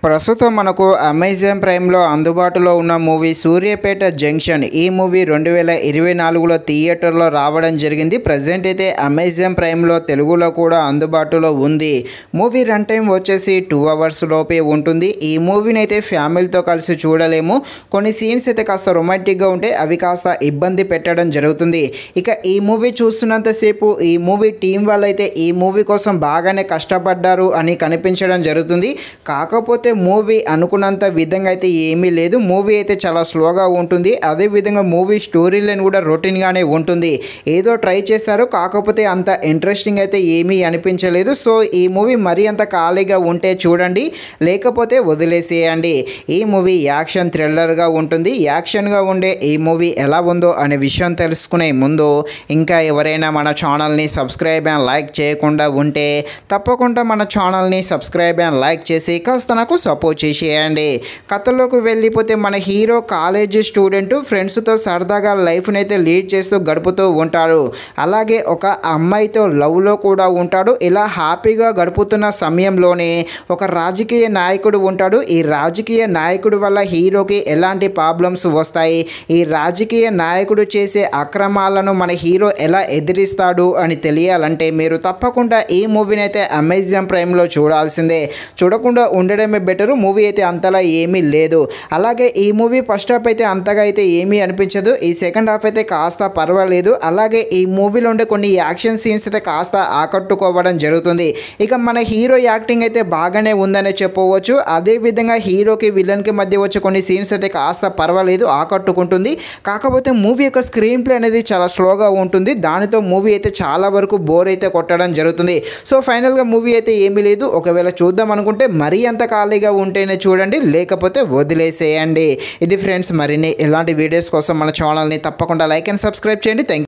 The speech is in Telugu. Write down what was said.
ప్రస్తుతం మనకు అమెజాన్ ప్రైమ్లో అందుబాటులో ఉన్న మూవీ సూర్యాపేట జంక్షన్. ఈ మూవీ 2024లో థియేటర్లో రావడం జరిగింది. ప్రజెంట్ అయితే అమెజాన్ ప్రైమ్లో తెలుగులో కూడా అందుబాటులో ఉంది. మూవీ రన్ టైం వచ్చేసి 2 అవర్స్ లోపే ఉంటుంది. ఈ మూవీని అయితే ఫ్యామిలీతో కలిసి చూడలేము. కొన్ని సీన్స్ అయితే కాస్త రొమాంటిక్గా ఉంటే అవి కాస్త ఇబ్బంది పెట్టడం జరుగుతుంది. ఇక ఈ మూవీ చూస్తున్నంతసేపు ఈ మూవీ టీం వాళ్ళైతే ఈ మూవీ కోసం బాగానే కష్టపడ్డారు అని కనిపించడం జరుగుతుంది. కాకపోతే మూవీ అనుకున్నంత విధంగా అయితే ఏమీ లేదు. మూవీ అయితే చాలా స్లోగా ఉంటుంది. అదేవిధంగా మూవీ స్టోరీ లైన్ కూడా రొటీన్గానే ఉంటుంది. ఏదో ట్రై చేశారు, కాకపోతే అంత ఇంట్రెస్టింగ్ అయితే ఏమీ అనిపించలేదు. సో ఈ మూవీ మరీ అంత ఖాళీగా ఉంటే చూడండి, లేకపోతే వదిలేసేయండి. ఈ మూవీ యాక్షన్ థ్రిల్లర్గా ఉంటుంది. యాక్షన్గా ఉండే ఈ మూవీ ఎలా ఉందో అనే విషయం తెలుసుకునే ముందు ఇంకా ఎవరైనా మన ఛానల్ని సబ్స్క్రైబ్ అండ్ లైక్ చేయకుండా ఉంటే తప్పకుండా మన ఛానల్ని సబ్స్క్రైబ్ అండ్ లైక్ చేసి కాస్త నాకు సపోర్ట్ చేసేయండి. కథలోకి వెళ్ళిపోతే మన హీరో కాలేజీ స్టూడెంట్ ఫ్రెండ్స్తో సరదాగా లైఫ్ని అయితే లీడ్ చేస్తూ గడుపుతూ ఉంటాడు. అలాగే ఒక అమ్మాయితో లవ్లో కూడా ఉంటాడు. ఇలా హ్యాపీగా గడుపుతున్న సమయంలోనే ఒక రాజకీయ నాయకుడు ఉంటాడు. ఈ రాజకీయ నాయకుడు వల్ల హీరోకి ఎలాంటి ప్రాబ్లమ్స్ వస్తాయి, ఈ రాజకీయ నాయకుడు చేసే అక్రమాలను మన హీరో ఎలా ఎదిరిస్తాడు అని తెలియాలంటే మీరు తప్పకుండా ఈ మూవీని అయితే అమెజాన్ ప్రైమ్లో చూడాల్సిందే. చూడకుండా ఉండడమే బెటరు. మూవీ అయితే అంతలా ఏమీ లేదు. అలాగే ఈ మూవీ ఫస్ట్ హాఫ్ అయితే అంతగా అయితే ఏమీ అనిపించదు. ఈ సెకండ్ హాఫ్ అయితే కాస్త పర్వాలేదు. అలాగే ఈ మూవీలో ఉండే కొన్ని యాక్షన్ సీన్స్ అయితే కాస్త ఆకట్టుకోవడం జరుగుతుంది. ఇక మన హీరో యాక్టింగ్ అయితే బాగానే ఉందనే చెప్పవచ్చు. అదేవిధంగా హీరోకి విలన్కి మధ్య వచ్చే కొన్ని సీన్స్ అయితే కాస్త పర్వాలేదు, ఆకట్టుకుంటుంది. కాకపోతే మూవీ యొక్క స్క్రీన్ ప్లే అనేది చాలా స్లోగా ఉంటుంది. దానితో మూవీ అయితే చాలా వరకు బోర్ అయితే కొట్టడం జరుగుతుంది. సో ఫైనల్గా మూవీ అయితే ఏమీ లేదు. ఒకవేళ చూద్దాం అనుకుంటే మరీ అంత ఖాళీగా ఉంటేనే చూడండి, లేకపోతే వదిలేసేయండి. ఇది ఫ్రెండ్స్, మరిన్ని ఇలాంటి వీడియోస్ కోసం మన ఛానల్ని తప్పకుండా లైక్ అండ్ సబ్స్క్రైబ్ చేయండి. Thank you.